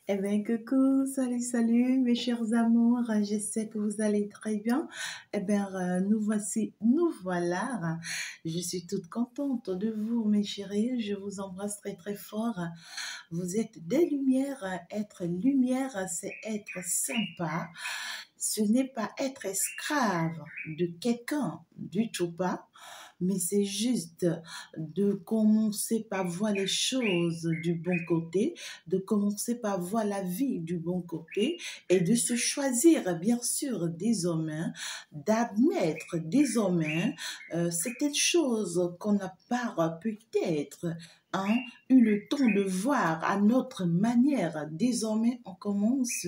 Eh bien, coucou, salut, salut, mes chers amours. J'espère que vous allez très bien. Eh bien, nous voici, nous voilà. Je suis toute contente de vous, mes chéris. Je vous embrasse très, très fort. Vous êtes des lumières. Être lumière, c'est être sympa. Ce n'est pas être esclave de quelqu'un, du tout pas, mais c'est juste de commencer par voir les choses du bon côté, de commencer par voir la vie du bon côté et de se choisir, bien sûr, désormais, d'admettre désormais certaines choses qu'on n'a pas peut-être eu le temps de voir à notre manière. Désormais, on commence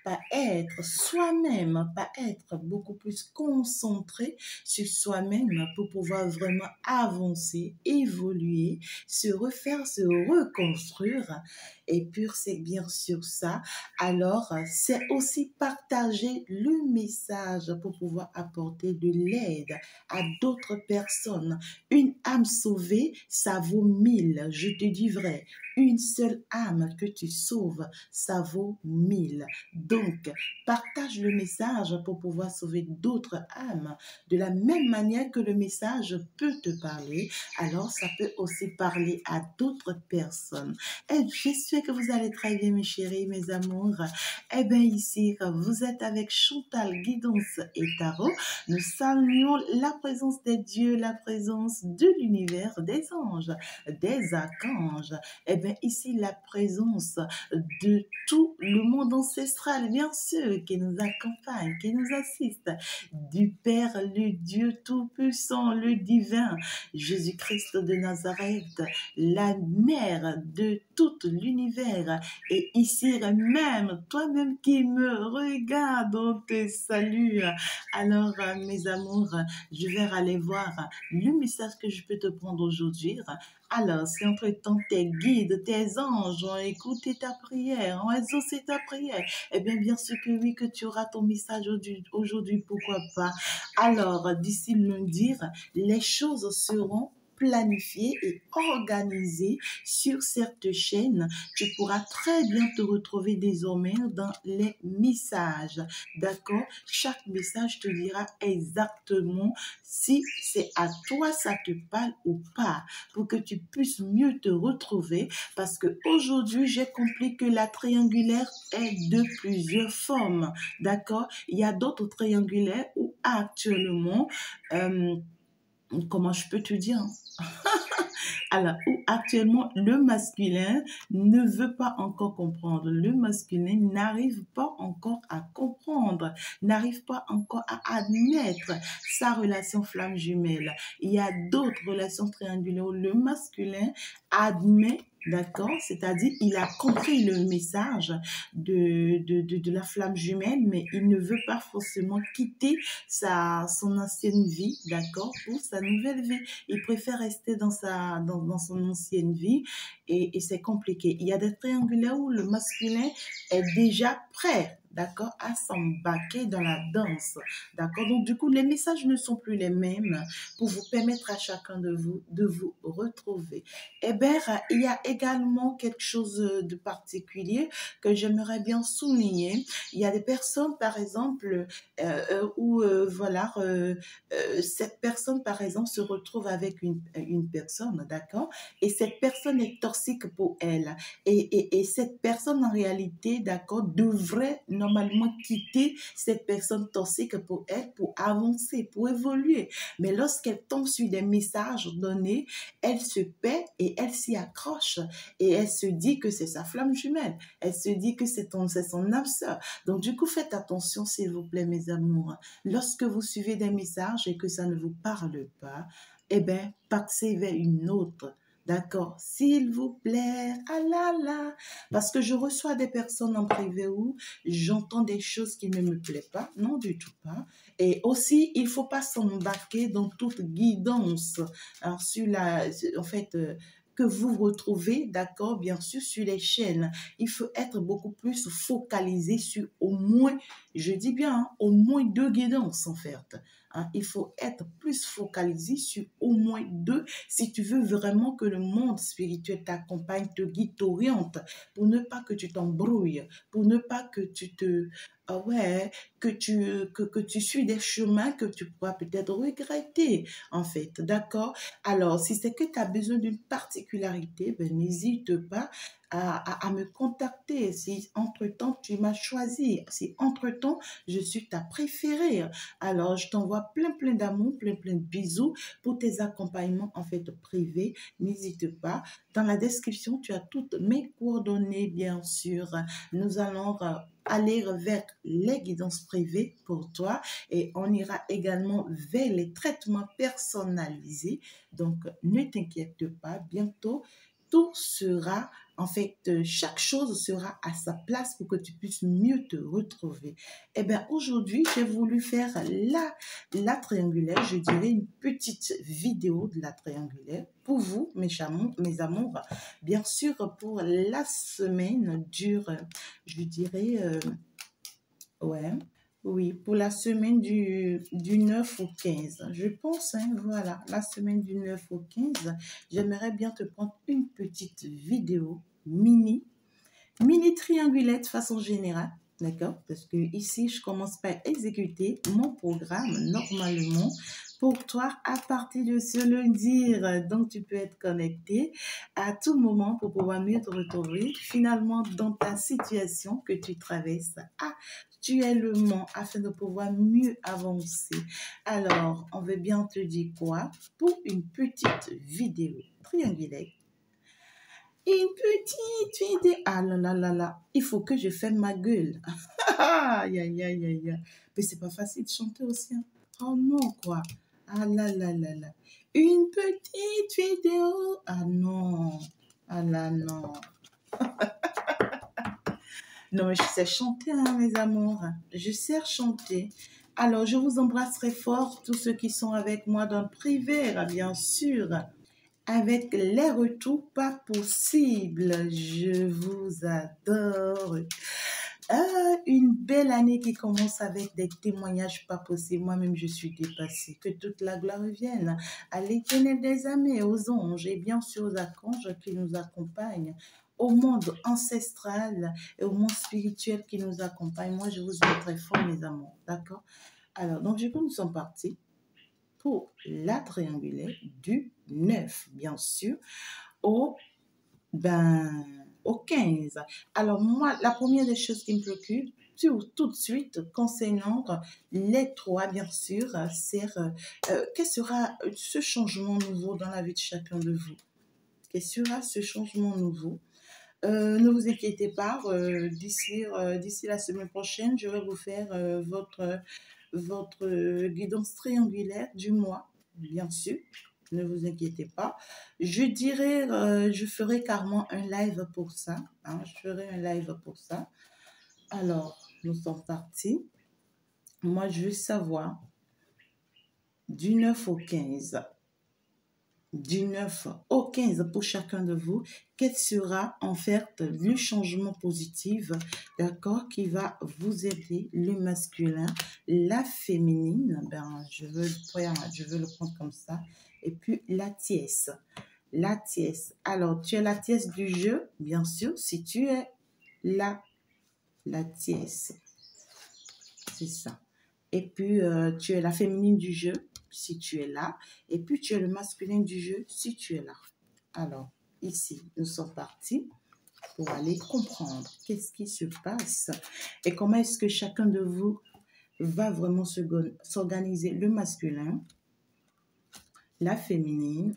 par être soi-même, par être beaucoup plus concentré sur soi-même pour pouvoir vraiment avancer, évoluer, se refaire, se reconstruire. Et puis, c'est bien sûr ça. Alors, c'est aussi partager le message pour pouvoir apporter de l'aide à d'autres personnes. Une âme sauvée, ça vaut 1000. Je te dis vrai. Une seule âme que tu sauves, ça vaut 1000. Donc, partage le message pour pouvoir sauver d'autres âmes. De la même manière que le message peut te parler, alors ça peut aussi parler à d'autres personnes. Et j'espère que vous allez très bien, mes chéris, mes amours. Eh bien, ici, vous êtes avec Chantal, Guidance et Tarot. Nous saluons la présence des dieux, la présence de l'univers, des anges, des archanges. Eh bien, ici, la présence de tout le monde ancestral, bien sûr, qui nous accompagne, qui nous assiste, du Père, le Dieu Tout-Puissant, le Divin, Jésus-Christ de Nazareth, la mère de tout l'univers. Et ici même, toi-même qui me regardes, on te salue. Alors, mes amours, je vais aller voir le message que je peux te prendre aujourd'hui. Alors, si entre-temps tes guides, tes anges ont écouté ta prière, ont exaucé ta prière, eh bien sûr que oui, que tu auras ton message aujourd'hui, pourquoi pas. Alors, d'ici lundi, les choses seront planifiées et organisées sur cette chaîne. Tu pourras très bien te retrouver désormais dans les messages. D'accord? Chaque message te dira exactement si c'est à toi ça te parle ou pas, pour que tu puisses mieux te retrouver, parce que aujourd'hui j'ai compris que la triangulaire est de plusieurs formes. D'accord? Il y a d'autres triangulaires où actuellement, comment je peux te dire, alors, où actuellement le masculin ne veut pas encore comprendre. Le masculin n'arrive pas encore à comprendre, n'arrive pas encore à admettre sa relation flamme jumelle. Il y a d'autres relations triangulaires où le masculin admet. D'accord? C'est-à-dire, il a compris le message de la flamme jumelle, mais il ne veut pas forcément quitter son ancienne vie, d'accord, pour sa nouvelle vie. Il préfère rester dans son ancienne vie et c'est compliqué. Il y a des triangulaires où le masculin est déjà prêt, d'accord, à s'embarquer dans la danse, d'accord. Donc, du coup, les messages ne sont plus les mêmes pour vous permettre à chacun de vous retrouver. Eh bien, il y a également quelque chose de particulier que j'aimerais bien souligner. Il y a des personnes, par exemple, où, voilà, cette personne, par exemple, se retrouve avec une personne, d'accord? Et cette personne est toxique pour elle. Et cette personne, en réalité, d'accord, devrait normalement quitter cette personne toxique pour elle, pour avancer, pour évoluer. Mais lorsqu'elle tombe sur des messages donnés, elle se paie et elle s'y accroche. Et elle se dit que c'est sa flamme jumelle. Elle se dit que c'est son âme sœur. Donc, du coup, faites attention, s'il vous plaît, mes amours. Lorsque vous suivez des messages et que ça ne vous parle pas, eh bien, passez vers une autre. D'accord? S'il vous plaît. Ah là là. Parce que je reçois des personnes en privé où j'entends des choses qui ne me plaisent pas. Non, du tout pas. Et aussi, il ne faut pas s'embarquer dans toute guidance. Alors, en fait, que vous retrouvez, d'accord, bien sûr, sur les chaînes. Il faut être beaucoup plus focalisé sur au moins, je dis bien, hein, au moins deux guidances, en fait. hein. Il faut être plus focalisé sur au moins 2 si tu veux vraiment que le monde spirituel t'accompagne, te guide, t'oriente, pour ne pas que tu t'embrouilles, pour ne pas que tu te... Ah ouais, que tu suis des chemins que tu pourras peut-être regretter, en fait, d'accord? Alors, si c'est que tu as besoin d'une particularité, ben, n'hésite pas à me contacter. Si entre-temps, tu m'as choisi, si entre-temps, je suis ta préférée, alors je t'envoie plein d'amour, plein de bisous pour tes accompagnements, en fait, privés. N'hésite pas. Dans la description, tu as toutes mes coordonnées, bien sûr. Nous allons aller vers les guidances privées pour toi et on ira également vers les traitements personnalisés. Donc, ne t'inquiète pas, bientôt, tout sera, en fait, chaque chose sera à sa place pour que tu puisses mieux te retrouver. Eh bien, aujourd'hui, j'ai voulu faire la triangulaire, je dirais une petite vidéo de la triangulaire pour vous, mes amours. Bien sûr, pour la semaine dure, je dirais, ouais, oui, pour la semaine du 9 au 15. Je pense, hein, voilà, la semaine du 9 au 15, j'aimerais bien te prendre une petite vidéo mini triangulaire de façon générale. D'accord? Parce que ici, je commence par exécuter mon programme normalement pour toi à partir de ce lundi. Donc, tu peux être connecté à tout moment pour pouvoir mieux te retrouver finalement dans ta situation que tu traverses actuellement afin de pouvoir mieux avancer. Alors, on veut bien te dire quoi? Pour une petite vidéo triangulaire. Une petite vidéo. Ah là là là là. Il faut que je ferme ma gueule. Aïe aïe aïe aïe aïe. Mais c'est pas facile de chanter aussi, hein. Oh non, quoi. Ah là là là là. Une petite vidéo. Ah non. Ah là non. Non, mais je sais chanter, hein, mes amours. Je sais chanter. Alors, je vous embrasse très fort, tous ceux qui sont avec moi dans le privé, là, bien sûr. Avec les retours pas possibles. Je vous adore. Une belle année qui commence avec des témoignages pas possibles. Moi-même, je suis dépassée. Que toute la gloire revienne à l'Éternel des armées, aux anges et bien sûr aux archanges qui nous accompagnent, au monde ancestral et au monde spirituel qui nous accompagne. Moi, je vous aime très fort, mes amours. D'accord? Alors, donc, du coup, nous sommes partis pour la triangulaire du 9, bien sûr, au, au 15. Alors, moi, la première des choses qui me préoccupe, tout de suite, concernant les 3, bien sûr, c'est quel sera ce changement nouveau dans la vie de chacun de vous? Quel sera ce changement nouveau? Ne vous inquiétez pas, d'ici la semaine prochaine, je vais vous faire votre guidance triangulaire du mois, bien sûr. Ne vous inquiétez pas. Je dirais, je ferai carrément un live pour ça, hein. Je ferai un live pour ça. Alors, nous sommes partis. Moi, je veux savoir du 9 au 15. Du 9 au 15 pour chacun de vous, quel sera en fait le changement positif, d'accord, qui va vous aider, le masculin, la féminine, je veux le prendre comme ça, et puis la tiesse. La tiesse. Alors, tu es la tiesse du jeu, bien sûr, si tu es la tiesse. C'est ça. Et puis, tu es la féminine du jeu, si tu es là. Et puis, tu es le masculin du jeu, si tu es là. Alors, ici, nous sommes partis pour aller comprendre qu'est-ce qui se passe et comment est-ce que chacun de vous va vraiment s'organiser, le masculin, la féminine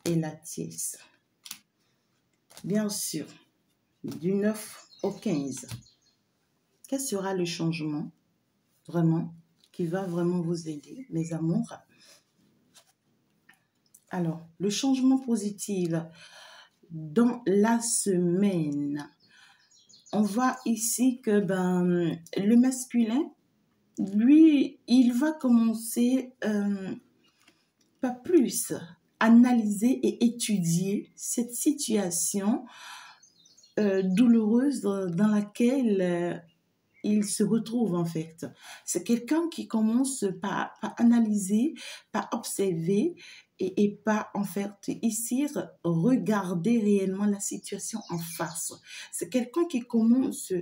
et la tiesse. Bien sûr, du 9 au 15. Quel sera le changement vraiment qui va vraiment vous aider, mes amours? Alors, le changement positif dans la semaine. On voit ici que le masculin, lui, il va commencer pas plus analyser et étudier cette situation douloureuse dans laquelle il se retrouve en fait. C'est quelqu'un qui commence par analyser, par observer et par en fait ici regarder réellement la situation en face. C'est quelqu'un qui commence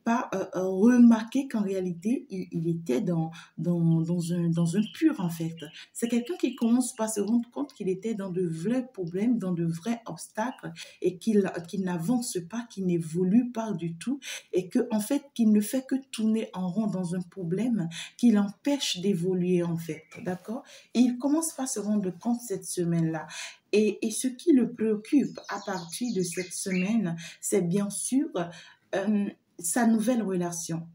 pas remarquer qu'en réalité, il était dans un pur, en fait. C'est quelqu'un qui commence pas à se rendre compte qu'il était dans de vrais problèmes, dans de vrais obstacles, et qu'il n'avance pas, qu'il n'évolue pas du tout, et que en fait, qu'il ne fait que tourner en rond dans un problème qui l'empêche d'évoluer, en fait. D'accord? Et il commence pas à se rendre compte cette semaine-là. Et ce qui le préoccupe à partir de cette semaine, c'est bien sûr euh, sa nouvelle relation.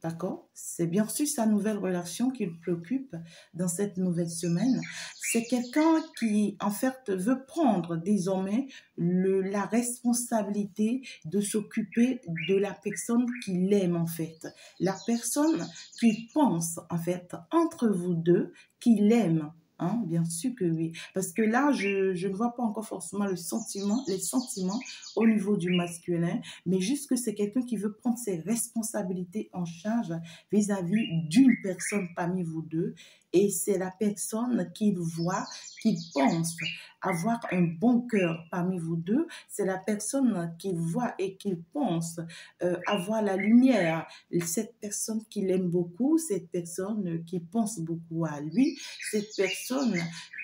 D'accord? C'est bien sûr sa nouvelle relation qui le préoccupe dans cette nouvelle semaine. C'est quelqu'un qui, en fait, veut prendre désormais la responsabilité de s'occuper de la personne qu'il aime, en fait. La personne qu'il pense, en fait, entre vous deux, qu'il aime. Hein, bien sûr que oui. Parce que là, je ne vois pas encore forcément les sentiments au niveau du masculin, mais juste que c'est quelqu'un qui veut prendre ses responsabilités en charge vis-à-vis d'une personne parmi vous deux. Et c'est la personne qu'il voit, qu'il pense avoir un bon cœur parmi vous deux. C'est la personne qu'il voit et qu'il pense avoir la lumière. Cette personne qu'il aime beaucoup, cette personne qui pense beaucoup à lui, cette personne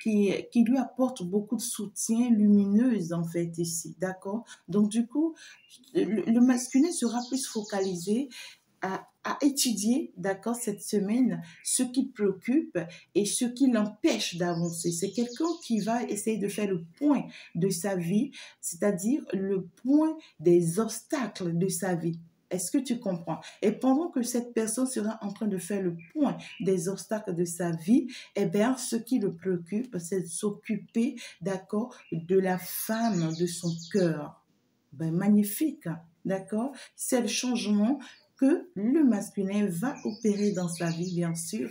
qui lui apporte beaucoup de soutien lumineuse en fait ici, d'accord? Donc du coup, le masculin sera plus focalisé à étudier, d'accord, cette semaine, ce qui le préoccupe et ce qui l'empêche d'avancer. C'est quelqu'un qui va essayer de faire le point de sa vie, c'est-à-dire le point des obstacles de sa vie. Est-ce que tu comprends? Et pendant que cette personne sera en train de faire le point des obstacles de sa vie, eh bien, ce qui le préoccupe, c'est de s'occuper, d'accord, de la femme de son cœur. Ben, magnifique, hein, d'accord? C'est le changement que le masculin va opérer dans sa vie, bien sûr.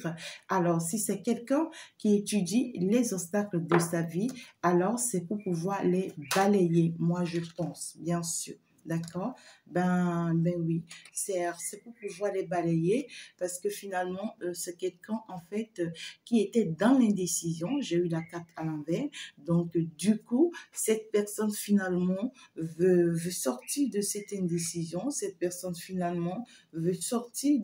Alors, si c'est quelqu'un qui étudie les obstacles de sa vie, alors c'est pour pouvoir les balayer, moi je pense, bien sûr. D'accord? Ben oui, c'est pour pouvoir les balayer parce que finalement, c'est quelqu'un en fait qui était dans l'indécision. J'ai eu la carte à l'envers. Donc, du coup, cette personne finalement veut sortir de cette indécision. Cette personne finalement veut sortir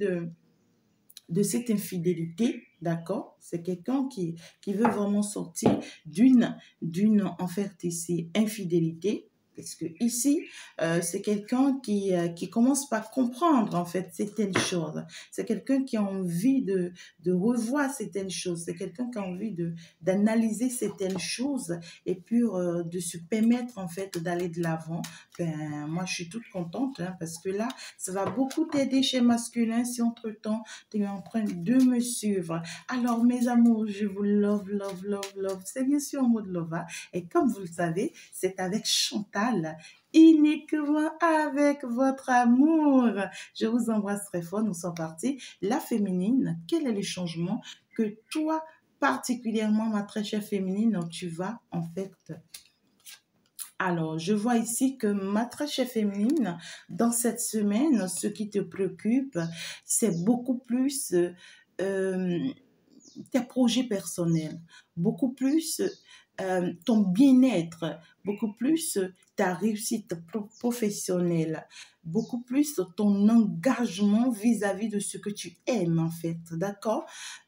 de cette infidélité, d'accord? C'est quelqu'un qui veut vraiment sortir en fait, ici, infidélité. Parce que ici, c'est quelqu'un qui commence par comprendre, en fait, certaines choses. C'est quelqu'un qui a envie de revoir certaines choses. C'est quelqu'un qui a envie d'analyser certaines choses et puis de se permettre, en fait, d'aller de l'avant. Ben, moi, je suis toute contente, hein, parce que là, ça va beaucoup t'aider chez masculin si entre-temps, tu es en train de me suivre. Alors, mes amours, je vous love, love, love, love. C'est bien sûr un mot de love, hein. Et comme vous le savez, c'est avec Chantal, uniquement avec votre amour. Je vous embrasse très fort. Nous sommes partis. La féminine, quel est le changement que toi, particulièrement, ma très chère féminine, tu vas en fait... Alors, je vois ici que ma très chère féminine, dans cette semaine, ce qui te préoccupe, c'est beaucoup plus euh, tes projets personnels, beaucoup plus ton bien-être, beaucoup plus ta réussite professionnelle, beaucoup plus ton engagement vis-à-vis de ce que tu aimes en fait, d'accord?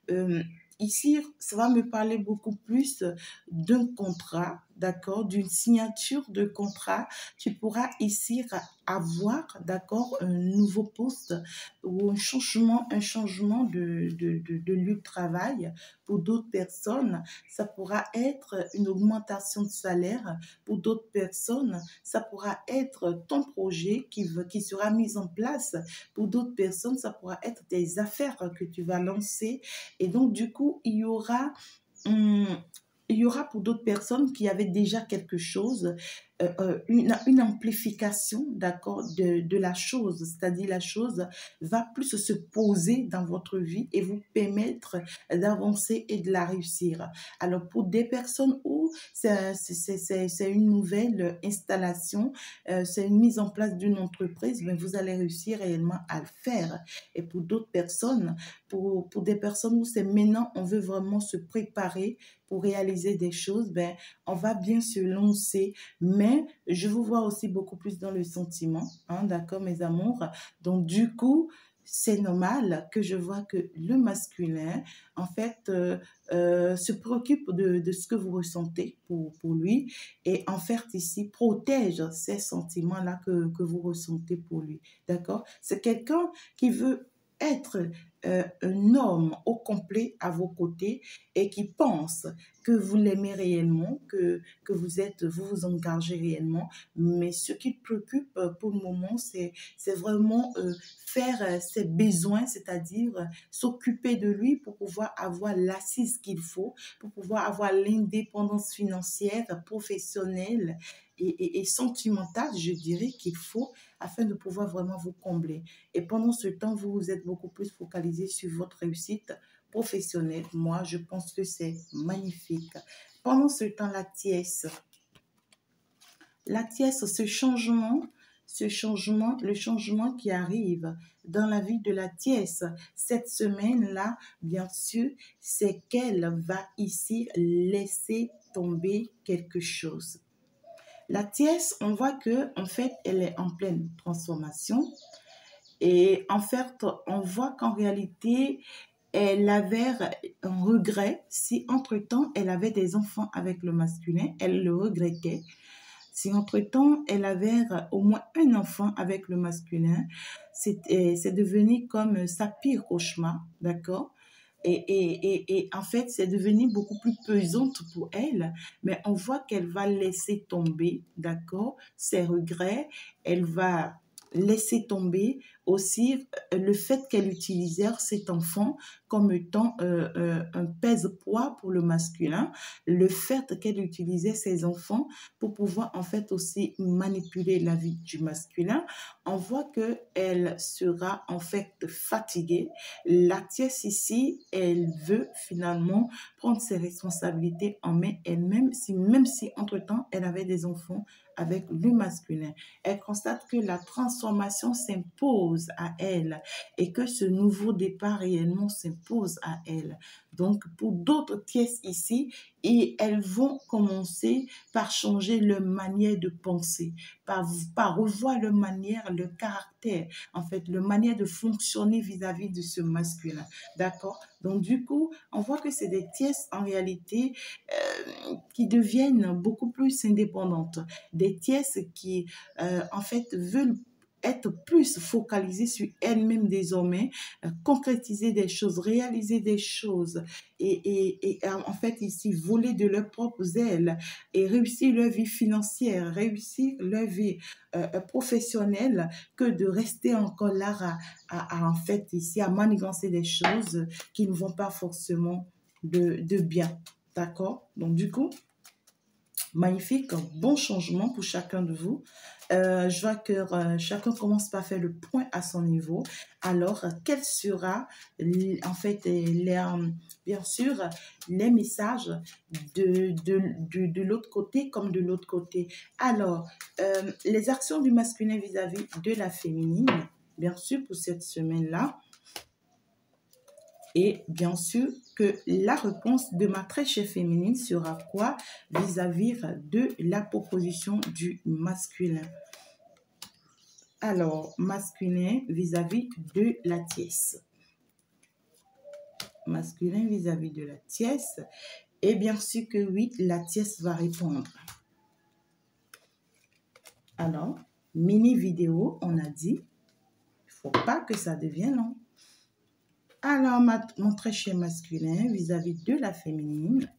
Euh, Ici, ça va me parler beaucoup plus d'un contrat, d'accord, d'une signature de contrat. Tu pourras ici avoir, d'accord, un nouveau poste ou un changement de lieu de travail. Pour d'autres personnes, ça pourra être une augmentation de salaire. Pour d'autres personnes, ça pourra être ton projet qui sera mis en place. Pour d'autres personnes, ça pourra être des affaires que tu vas lancer. Et donc, du coup, hum, il y aura pour d'autres personnes qui avaient déjà quelque chose une amplification, d'accord, de la chose. C'est-à-dire la chose va plus se poser dans votre vie et vous permettre d'avancer et de la réussir. Alors, pour des personnes où c'est une nouvelle installation, c'est une mise en place d'une entreprise, mais vous allez réussir réellement à le faire. Et pour d'autres personnes, pour des personnes où c'est maintenant, on veut vraiment se préparer pour réaliser des choses, ben, on va bien se lancer, mais je vous vois aussi beaucoup plus dans le sentiment, hein, d'accord, mes amours. Donc, du coup, c'est normal que je vois que le masculin, en fait, se préoccupe de ce que vous ressentez pour lui et, en fait, ici, protège ces sentiments-là que vous ressentez pour lui, d'accord? C'est quelqu'un qui veut être un homme au complet à vos côtés et qui pense que vous l'aimez réellement, que vous vous engagez réellement. Mais ce qui te préoccupe pour le moment, c'est vraiment faire ses besoins, c'est-à-dire s'occuper de lui pour pouvoir avoir l'assise qu'il faut, pour pouvoir avoir l'indépendance financière, professionnelle et sentimentale, je dirais, qu'il faut afin de pouvoir vraiment vous combler. Et pendant ce temps, vous êtes beaucoup plus focalisé sur votre réussite professionnelle. Moi, je pense que c'est magnifique. Pendant ce temps, la tiesse, le changement qui arrive dans la vie de la tiesse cette semaine-là, bien sûr, c'est qu'elle va ici laisser tomber quelque chose. La tiesse, on voit que en fait, elle est en pleine transformation. Et en fait, on voit qu'en réalité, elle avait un regret si entre-temps, elle avait des enfants avec le masculin, elle le regrettait. Si entre-temps, elle avait au moins un enfant avec le masculin, c'est devenu comme sa pire cauchemar, d'accord? Et en fait, c'est devenu beaucoup plus pesante pour elle, mais on voit qu'elle va laisser tomber, d'accord, ses regrets, elle va laisser tomber aussi le fait qu'elle utilisait cet enfant comme étant un pèse-poids pour le masculin, le fait qu'elle utilisait ses enfants pour pouvoir en fait aussi manipuler la vie du masculin, on voit qu'elle sera en fait fatiguée. La tiesse ici, elle veut finalement prendre ses responsabilités en main elle-même, même si entre-temps, elle avait des enfants avec le masculin. Elle constate que la transformation s'impose à elle et que ce nouveau départ réellement s'impose à elle. Donc, pour d'autres pièces ici, et elles vont commencer par changer leur manière de penser, par revoir leur manière, le caractère, en fait, leur manière de fonctionner vis-à-vis de ce masculin. D'accord? Donc, du coup, on voit que c'est des pièces en réalité qui deviennent beaucoup plus indépendantes. Des pièces qui, en fait, veulent être plus focalisées sur elles-mêmes désormais, concrétiser des choses, réaliser des choses et en fait ici voler de leurs propres ailes et réussir leur vie financière, réussir leur vie professionnelle que de rester encore là en fait ici à manigancer des choses qui ne vont pas forcément de bien. D'accord? Donc du coup, magnifique, un bon changement pour chacun de vous. Je vois que chacun commence par faire le point à son niveau. Alors, quel sera en fait bien sûr les messages de l'autre côté comme de l'autre côté. Alors, les actions du masculin vis-à-vis de la féminine, bien sûr pour cette semaine-là. Et bien sûr que la réponse de ma très chère féminine sera quoi vis-à-vis de la proposition du masculin. Alors, masculin vis-à-vis de la tiesse. Masculin vis-à-vis de la tiesse. Et bien sûr que oui, la tiesse va répondre. Alors, mini vidéo, on a dit, il ne faut pas que ça devienne long. Alors, mon très cher masculin vis-à-vis de la féminine.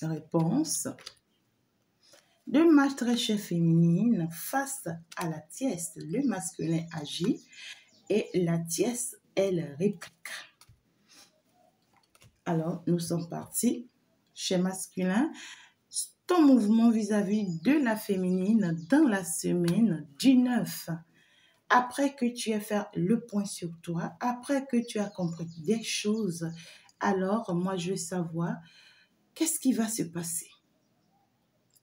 Réponse de ma très chère féminine face à la tiesse. Le masculin agit et la tiesse, elle réplique. Alors, nous sommes partis. Chez masculin, ton mouvement vis-à-vis de la féminine dans la semaine du 9. Après que tu aies fait le point sur toi, après que tu as compris des choses, alors moi je veux savoir qu'est-ce qui va se passer.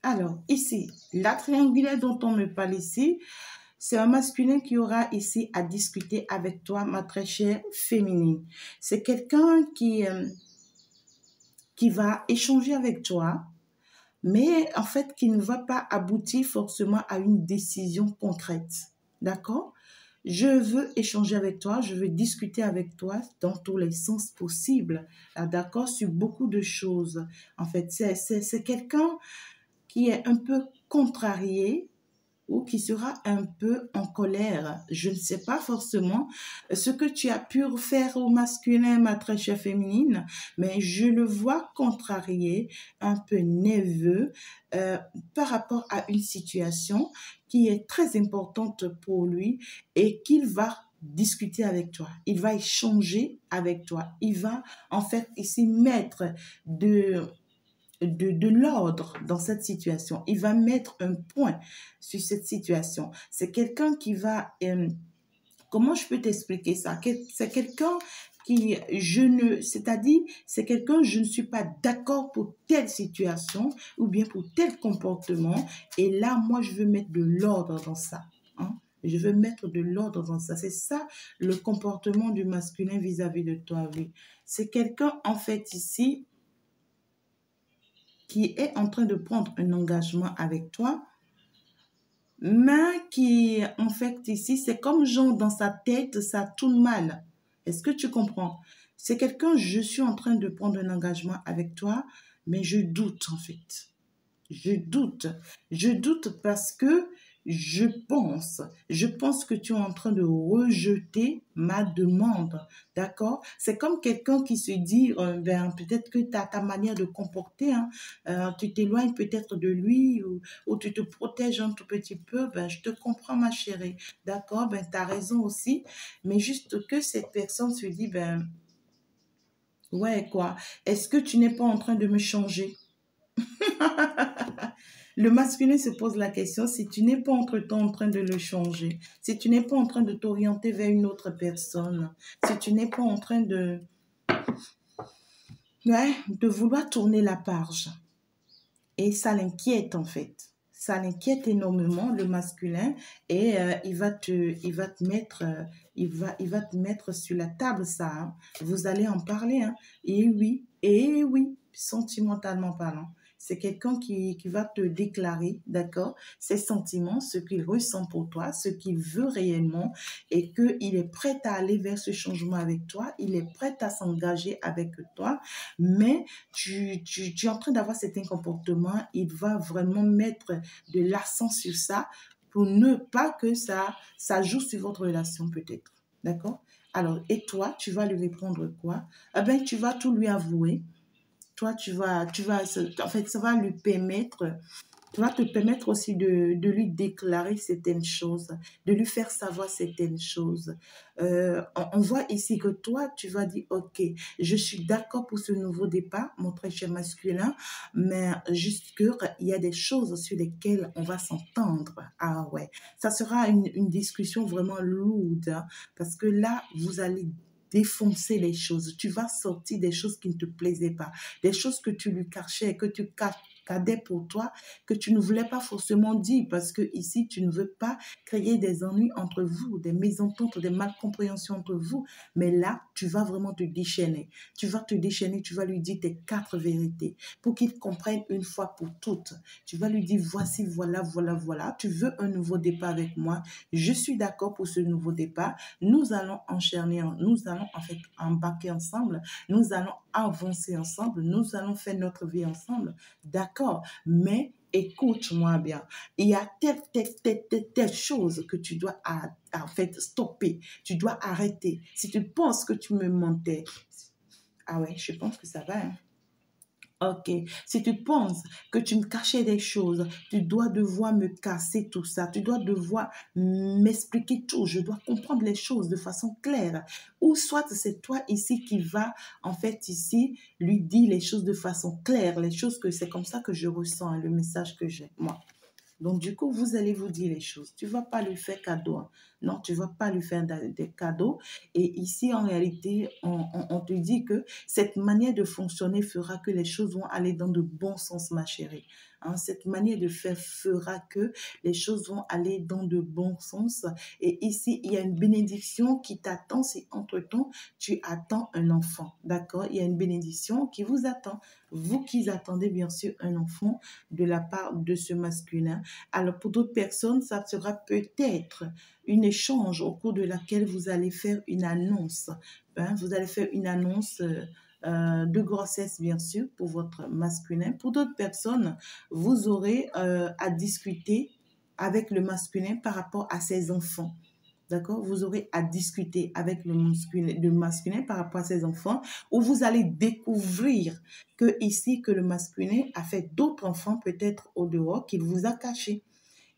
Alors ici, la triangulaire dont on me parle ici, c'est un masculin qui aura ici à discuter avec toi, ma très chère féminine. C'est quelqu'un qui va échanger avec toi, mais en fait qui ne va pas aboutir forcément à une décision concrète. D'accord? Je veux échanger avec toi, je veux discuter avec toi dans tous les sens possibles, d'accord, sur beaucoup de choses. En fait, c'est quelqu'un qui est un peu contrarié ou qui sera un peu en colère. Je ne sais pas forcément ce que tu as pu faire au masculin, ma très chère féminine, mais je le vois contrarié, un peu nerveux par rapport à une situation qui est très importante pour lui et qu'il va discuter avec toi. Il va échanger avec toi. Il va en fait ici mettre de l'ordre dans cette situation. Il va mettre un point sur cette situation. C'est quelqu'un qui va... comment je peux t'expliquer ça? C'est quelqu'un qui, c'est-à-dire, c'est quelqu'un, je ne suis pas d'accord pour telle situation ou bien pour tel comportement. Et là, moi, je veux mettre de l'ordre dans ça. Hein? Je veux mettre de l'ordre dans ça. C'est ça, le comportement du masculin vis-à-vis de toi, oui. C'est quelqu'un, en fait, ici, qui est en train de prendre un engagement avec toi, mais qui, en fait, ici, c'est comme genre dans sa tête, ça tourne mal. Est-ce que tu comprends? C'est quelqu'un, je suis en train de prendre un engagement avec toi, mais je doute, en fait. Je doute. Je doute parce que je pense que tu es en train de rejeter ma demande. D'accord? C'est comme quelqu'un qui se dit, ben, peut-être que ta manière de comporter, hein, tu t'éloignes peut-être de lui ou tu te protèges un tout petit peu. Ben, je te comprends, ma chérie. D'accord? Ben, tu as raison aussi. Mais juste que cette personne se dit, ben, ouais, quoi. Est-ce que tu n'es pas en train de me changer? Le masculin se pose la question si tu n'es pas entre-temps en train de le changer, si tu n'es pas en train de t'orienter vers une autre personne, si tu n'es pas en train ouais, de vouloir tourner la page. Et ça l'inquiète en fait. Ça l'inquiète énormément, le masculin, et il va te mettre, il va te mettre sur la table ça. Hein. Vous allez en parler. Hein. Et oui, sentimentalement parlant. C'est quelqu'un qui va te déclarer, d'accord, ses sentiments, ce qu'il ressent pour toi, ce qu'il veut réellement, et qu'il est prêt à aller vers ce changement avec toi, il est prêt à s'engager avec toi, mais tu es en train d'avoir certains comportements, il va vraiment mettre de l'accent sur ça pour ne pas que ça joue sur votre relation peut-être. D'accord? Alors, et toi, tu vas lui répondre quoi? Eh bien, tu vas tout lui avouer. Toi, en fait, ça va lui permettre tu vas te permettre aussi de lui déclarer certaines choses, de lui faire savoir certaines choses. On voit ici que toi, tu vas dire, OK, je suis d'accord pour ce nouveau départ, mon très cher masculin, mais juste qu'il y a des choses sur lesquelles on va s'entendre. Ah ouais, ça sera une discussion vraiment lourde, hein, parce que là, vous allez défoncer les choses. Tu vas sortir des choses qui ne te plaisaient pas, des choses que tu lui cachais, que tu gardais pour toi, que tu ne voulais pas forcément dire parce que ici, tu ne veux pas créer des ennuis entre vous, des mésententes, des malcompréhensions entre vous. Mais là, tu vas vraiment te déchaîner. Tu vas te déchaîner, tu vas lui dire tes 4 vérités pour qu'il comprenne une fois pour toutes. Tu vas lui dire voici, voilà, voilà, voilà. Tu veux un nouveau départ avec moi. Je suis d'accord pour ce nouveau départ. Nous allons enchaîner, nous allons en fait embarquer ensemble. Nous allons avancer ensemble. Nous allons faire notre vie ensemble. D'accord, mais écoute-moi bien. Il y a telle chose que tu dois en fait stopper. Tu dois arrêter. Si tu penses que tu me mentais, ah ouais, je pense que ça va. Hein. Ok, si tu penses que tu me cachais des choses, tu dois devoir me casser tout ça, tu dois devoir m'expliquer tout, je dois comprendre les choses de façon claire. Ou soit c'est toi ici qui va, en fait, ici, lui dire les choses de façon claire, les choses que c'est comme ça que je ressens, hein, le message que j'ai, moi. Donc, du coup, vous allez vous dire les choses. Tu ne vas pas lui faire cadeau, hein. Non, tu ne vas pas lui faire des cadeaux. Et ici, en réalité, on te dit que cette manière de fonctionner fera que les choses vont aller dans de bons sens, ma chérie. Hein, cette manière de faire fera que les choses vont aller dans de bons sens. Et ici, il y a une bénédiction qui t'attend si entre-temps, tu attends un enfant. D'accord? Il y a une bénédiction qui vous attend. Vous qui attendez, bien sûr, un enfant de la part de ce masculin. Alors, pour d'autres personnes, ça sera peut-être une échange au cours de laquelle vous allez faire une annonce. Hein, vous allez faire une annonce de grossesse, bien sûr, pour votre masculin. Pour d'autres personnes, vous aurez à discuter avec le masculin par rapport à ses enfants. D'accord? Vous aurez à discuter avec le masculin par rapport à ses enfants, où vous allez découvrir que ici, que le masculin a fait d'autres enfants, peut-être au dehors, qu'il vous a cachés.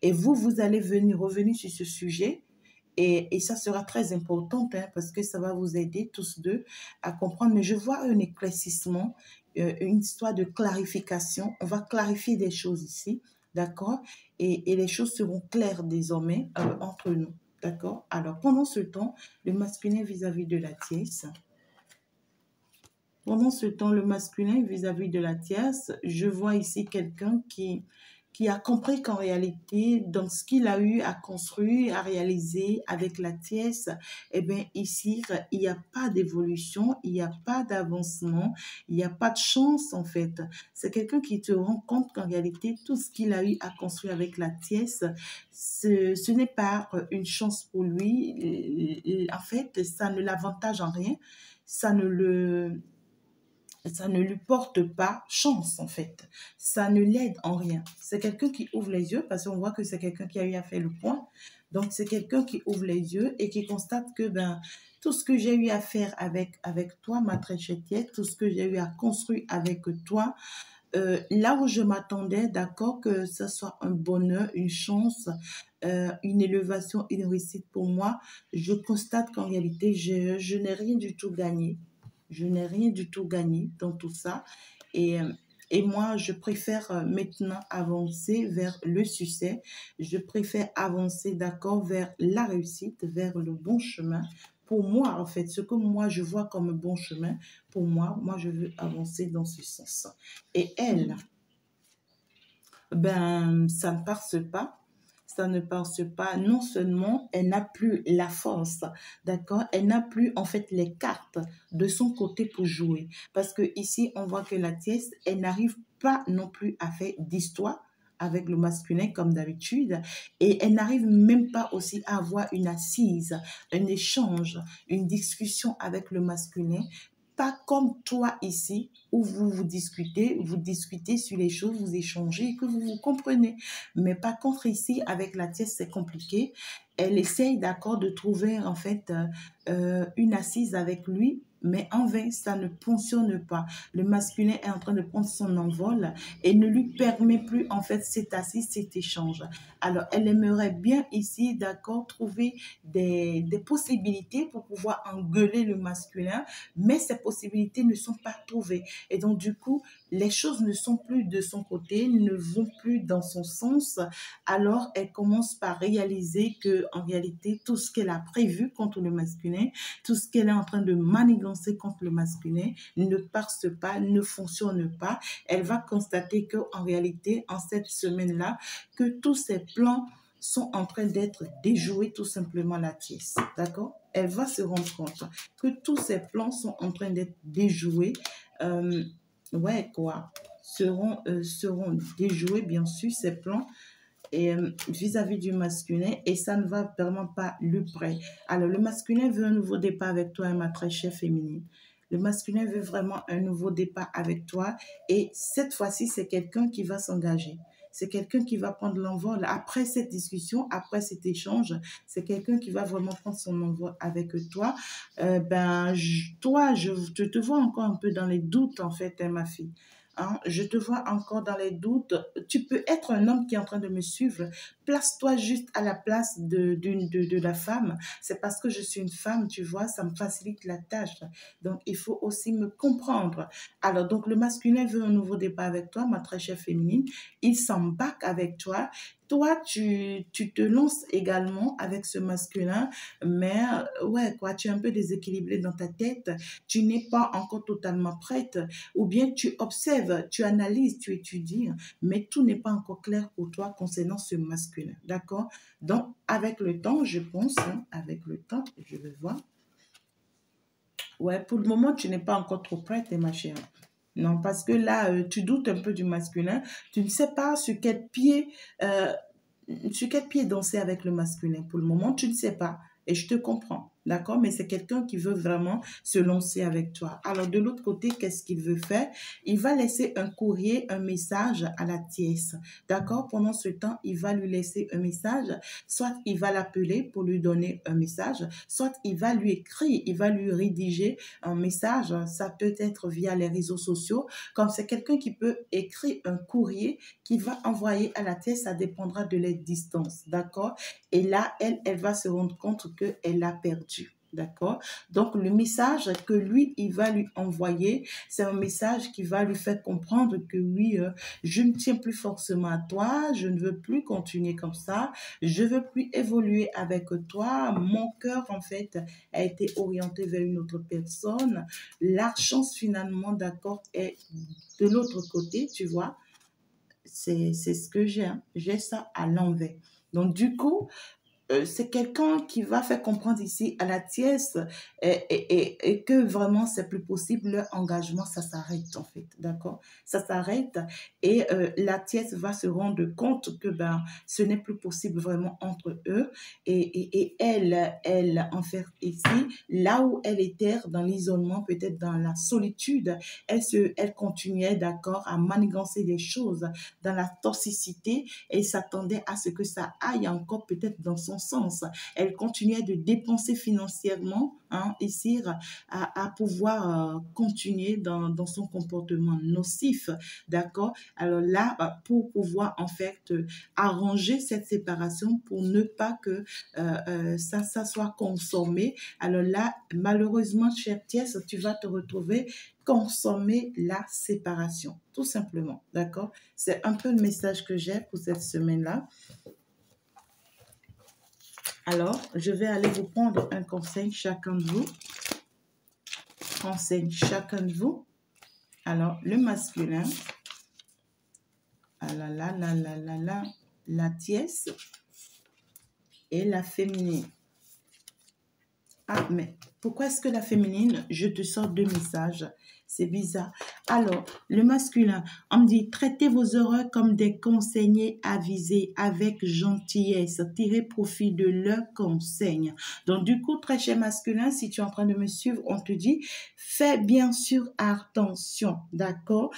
Et vous, vous allez revenir sur ce sujet. Et ça sera très important, hein, parce que ça va vous aider tous deux à comprendre. Mais je vois un éclaircissement, une histoire de clarification. On va clarifier des choses ici, d'accord? Et les choses seront claires désormais entre nous, d'accord? Alors, pendant ce temps, le masculin vis-à-vis de la tierce. Pendant ce temps, le masculin vis-à-vis de la tierce, je vois ici quelqu'un qui a compris qu'en réalité, dans ce qu'il a eu à construire, à réaliser avec la tierce, eh bien, ici, il n'y a pas d'évolution, il n'y a pas d'avancement, il n'y a pas de chance, en fait. C'est quelqu'un qui te rend compte qu'en réalité, tout ce qu'il a eu à construire avec la tierce, ce n'est pas une chance pour lui. En fait, ça ne l'avantage en rien. Ça ne lui porte pas chance, en fait. Ça ne l'aide en rien. C'est quelqu'un qui ouvre les yeux, parce qu'on voit que c'est quelqu'un qui a eu à faire le point. Donc, c'est quelqu'un qui ouvre les yeux et qui constate que tout ce que j'ai eu à faire avec toi, ma très chère Tiette, tout ce que j'ai eu à construire avec toi, là où je m'attendais, d'accord, que ce soit un bonheur, une chance, une élévation, une réussite pour moi, je constate qu'en réalité, je n'ai rien du tout gagné. Je n'ai rien du tout gagné dans tout ça. Et, euh, et moi, je préfère maintenant avancer vers le succès. Je préfère avancer, d'accord, vers la réussite, vers le bon chemin. Pour moi, en fait, ce que moi, je vois comme un bon chemin, pour moi, je veux avancer dans ce sens. Et elle, ça ne passe pas. Ça ne passe pas. Non seulement elle n'a plus la force, d'accord, elle n'a plus en fait les cartes de son côté pour jouer. Parce que ici, on voit que la tierce, elle n'arrive pas non plus à faire d'histoire avec le masculin comme d'habitude, et elle n'arrive même pas aussi à avoir une assise, un échange, une discussion avec le masculin, pas comme toi ici, où vous discutez sur les choses, vous échangez et que vous vous comprenez. Mais par contre, ici, avec la tierce, c'est compliqué. Elle essaye, d'accord, de trouver en fait une assise avec lui, mais en vain, ça ne fonctionne pas. Le masculin est en train de prendre son envol et ne lui permet plus en fait cette assise, cet échange. Alors, elle aimerait bien ici, d'accord, trouver des possibilités pour pouvoir engueuler le masculin, mais ces possibilités ne sont pas trouvées. Et donc, du coup, les choses ne sont plus de son côté, ne vont plus dans son sens. Alors, elle commence par réaliser que, en réalité, tout ce qu'elle a prévu contre le masculin, tout ce qu'elle est en train de manigancer contre le masculin, ne passe pas, ne fonctionne pas. Elle va constater que, en réalité, en cette semaine-là, que tous ses plans sont en train d'être déjoués, tout simplement la tierce. D'accord? Elle va se rendre compte que tous ses plans sont en train d'être déjoués. Ouais, quoi, seront déjoués, bien sûr, ces plans et vis-à-vis du masculin, et ça ne va vraiment pas lui près. Alors, le masculin veut un nouveau départ avec toi, ma très chère féminine. Le masculin veut vraiment un nouveau départ avec toi, et cette fois-ci, c'est quelqu'un qui va s'engager. C'est quelqu'un qui va prendre l'envol. Après cette discussion, après cet échange, c'est quelqu'un qui va vraiment prendre son envol avec toi. Toi, je te vois encore un peu dans les doutes, en fait, hein, ma fille. hein, je te vois encore dans les doutes. Tu peux être un homme qui est en train de me suivre. Place-toi juste à la place de la femme. C'est parce que je suis une femme, tu vois, ça me facilite la tâche. Donc, il faut aussi me comprendre. Alors, donc, le masculin veut un nouveau départ avec toi, ma très chère féminine. Il s'embarque avec toi. Toi, tu te lances également avec ce masculin, mais ouais, quoi, tu es un peu déséquilibré dans ta tête. Tu n'es pas encore totalement prête, ou bien tu observes, tu analyses, tu étudies, mais tout n'est pas encore clair pour toi concernant ce masculin. D'accord? Donc, avec le temps, je pense, hein, avec le temps, je vais voir. Ouais, pour le moment, tu n'es pas encore trop prête, ma chérie. Non, parce que là, tu doutes un peu du masculin. Tu ne sais pas euh, sur quel pied danser avec le masculin. Pour le moment, tu ne sais pas. Et je te comprends. D'accord? Mais c'est quelqu'un qui veut vraiment se lancer avec toi. Alors, de l'autre côté, qu'est-ce qu'il veut faire? Il va laisser un courrier, un message à la tiesse. D'accord? Pendant ce temps, il va lui laisser un message. Soit il va l'appeler pour lui donner un message, soit il va lui écrire, il va lui rédiger un message. Ça peut être via les réseaux sociaux. Comme c'est quelqu'un qui peut écrire un courrier qu'il va envoyer à la tiesse, ça dépendra de la distance. D'accord? Et là, elle va se rendre compte qu'elle a perdu. D'accord? Donc, le message que lui, il va lui envoyer, c'est un message qui va lui faire comprendre que oui, je ne tiens plus forcément à toi, je ne veux plus continuer comme ça, je veux plus évoluer avec toi. Mon cœur, en fait, a été orienté vers une autre personne. La chance, finalement, d'accord, est de l'autre côté, tu vois. C'est ce que j'ai, hein. J'ai ça à l'envers. Donc, du coup, c'est quelqu'un qui va faire comprendre ici à la tiesse et que vraiment c'est plus possible, leur engagement, ça s'arrête en fait, d'accord? Ça s'arrête et la tiesse va se rendre compte que ben, ce n'est plus possible vraiment entre eux et elle, en fait, ici, là où elle était dans l'isolement, peut-être dans la solitude, elle continuait, d'accord, à manigancer les choses dans la toxicité et s'attendait à ce que ça aille encore peut-être dans son sens. Elle continuait de dépenser financièrement, hein, ici, à pouvoir continuer dans son comportement nocif, d'accord? Alors là, pour pouvoir en fait arranger cette séparation pour ne pas que ça soit consommé. Alors là, malheureusement, chère Thiès, tu vas te retrouver consommer la séparation, tout simplement, d'accord? C'est un peu le message que j'ai pour cette semaine-là. Alors, je vais aller vous prendre un conseil, chacun de vous. Conseil, chacun de vous. Alors, le masculin. Ah là là là là là là. La tiesse et la féminine. Ah, mais pourquoi est-ce que la féminine, je te sors deux messages? C'est bizarre. Alors, le masculin, on me dit, traitez vos erreurs comme des conseillers avisés avec gentillesse. Tirez profit de leurs conseils. Donc, du coup, très cher masculin, si tu es en train de me suivre, on te dit, fais bien sûr attention, d'accord?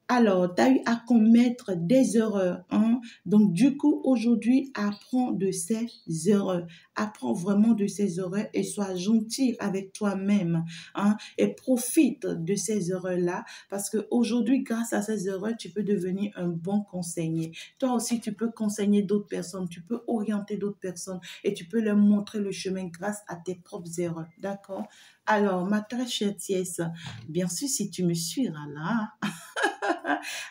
Alors, tu as eu à commettre des erreurs, hein? Donc, du coup, aujourd'hui, apprends de ces erreurs. Apprends vraiment de ces erreurs et sois gentil avec toi-même, hein? Et profite de ces erreurs-là parce qu'aujourd'hui, grâce à ces erreurs, tu peux devenir un bon conseiller. Toi aussi, tu peux conseiller d'autres personnes, tu peux orienter d'autres personnes et tu peux leur montrer le chemin grâce à tes propres erreurs, d'accord? Alors, ma très chère Thiès, bien sûr, si tu me suis là,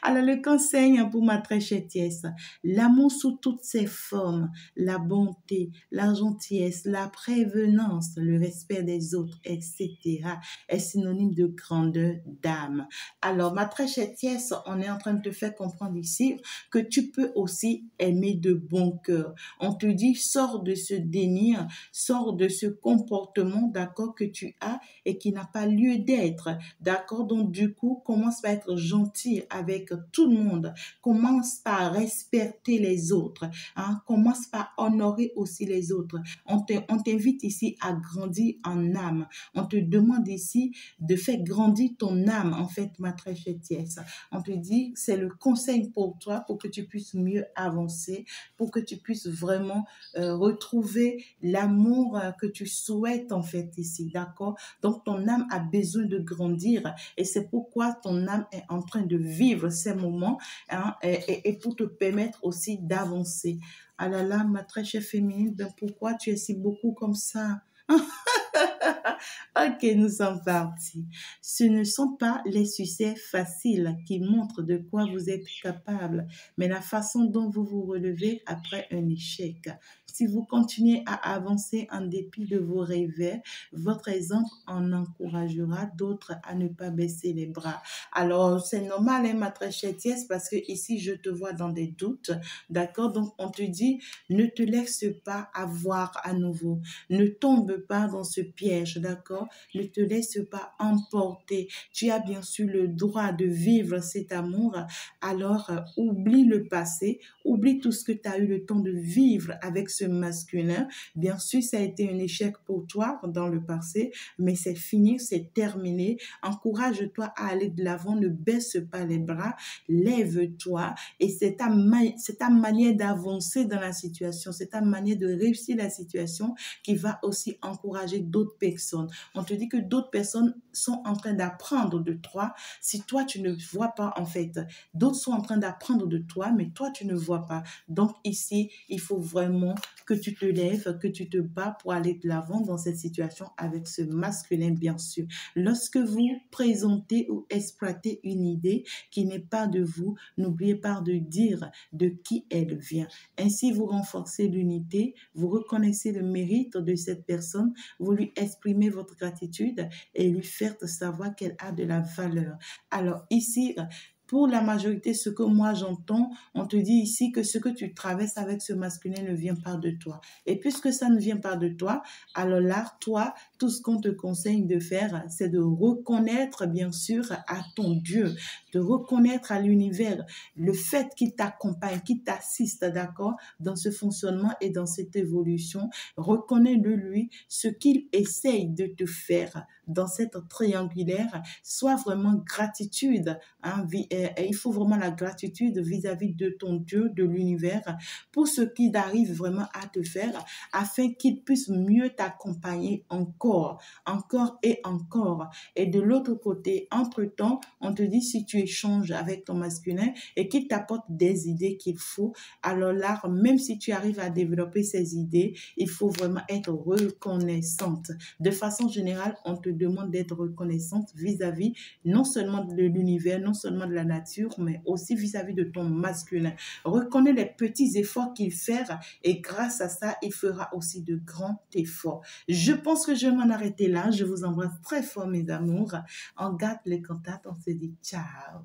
alors, le conseil pour ma très chère Thiès, l'amour sous toutes ses formes, la bonté, la gentillesse, la prévenance, le respect des autres, etc., est synonyme de grandeur d'âme. Alors, ma très chère Thiès, on est en train de te faire comprendre ici que tu peux aussi aimer de bon cœur. On te dit, sors de ce déni, sors de ce comportement, d'accord, que tu as et qui n'a pas lieu d'être, d'accord? Donc, du coup, commence par être gentil avec tout le monde. Commence par respecter les autres, hein? Commence par honorer aussi les autres. On t'invite ici à grandir en âme. On te demande ici de faire grandir ton âme, en fait, ma très chère Thiès. On te dit, c'est le conseil pour toi, pour que tu puisses mieux avancer, pour que tu puisses vraiment retrouver l'amour que tu souhaites, en fait, ici, d'accord? Donc, ton âme a besoin de grandir et c'est pourquoi ton âme est en train de vivre ces moments, hein, et pour te permettre aussi d'avancer. Ah là là, ma très chère féminine, ben pourquoi tu es si beaucoup comme ça? Ok, nous sommes partis. Ce ne sont pas les succès faciles qui montrent de quoi vous êtes capable, mais la façon dont vous vous relevez après un échec. Si vous continuez à avancer en dépit de vos revers, votre exemple en encouragera d'autres à ne pas baisser les bras. Alors, c'est normal, hein, ma très chère Thiès, parce que ici, je te vois dans des doutes, d'accord? Donc, on te dit, ne te laisse pas avoir à nouveau. Ne tombe pas dans ce piège, d'accord? Ne te laisse pas emporter. Tu as bien sûr le droit de vivre cet amour. Alors, oublie le passé, oublie tout ce que tu as eu le temps de vivre avec ce masculin. Bien sûr, ça a été un échec pour toi dans le passé, mais c'est fini, c'est terminé. Encourage-toi à aller de l'avant, ne baisse pas les bras, lève-toi et c'est ta manière d'avancer dans la situation, c'est ta manière de réussir la situation qui va aussi encourager d'autres personnes. On te dit que d'autres personnes sont en train d'apprendre de toi. Si toi, tu ne vois pas, en fait, d'autres sont en train d'apprendre de toi, mais toi, tu ne vois pas. Donc ici, il faut vraiment que tu te lèves, que tu te bats pour aller de l'avant dans cette situation avec ce masculin, bien sûr. Lorsque vous présentez ou exploitez une idée qui n'est pas de vous, n'oubliez pas de dire de qui elle vient. Ainsi, vous renforcez l'unité, vous reconnaissez le mérite de cette personne, vous lui exprimez votre gratitude et lui faites savoir qu'elle a de la valeur. Alors ici, pour la majorité, ce que moi j'entends, on te dit ici que ce que tu traverses avec ce masculin ne vient pas de toi. Et puisque ça ne vient pas de toi, alors là, toi, tout ce qu'on te conseille de faire, c'est de reconnaître, bien sûr, à ton Dieu, de reconnaître à l'univers le fait qu'il t'accompagne, qu'il t'assiste, d'accord, dans ce fonctionnement et dans cette évolution. Reconnais-le lui, ce qu'il essaye de te faire dans cette triangulaire, soit vraiment gratitude, hein, il faut vraiment la gratitude vis-à-vis de ton Dieu, de l'univers, pour ce qu'il arrive vraiment à te faire, afin qu'il puisse mieux t'accompagner encore, encore et encore. Et de l'autre côté, entre-temps, on te dit si tu échanges avec ton masculin et qu'il t'apporte des idées qu'il faut, alors là, même si tu arrives à développer ces idées, il faut vraiment être reconnaissante. De façon générale, on te demande d'être reconnaissante vis-à-vis non seulement de l'univers, non seulement de la nature, mais aussi vis-à-vis de ton masculin. Reconnais les petits efforts qu'il fait et grâce à ça, il fera aussi de grands efforts. Je pense que je vais m'en arrêter là. Je vous embrasse très fort, mes amours. On garde les contacts. On se dit ciao.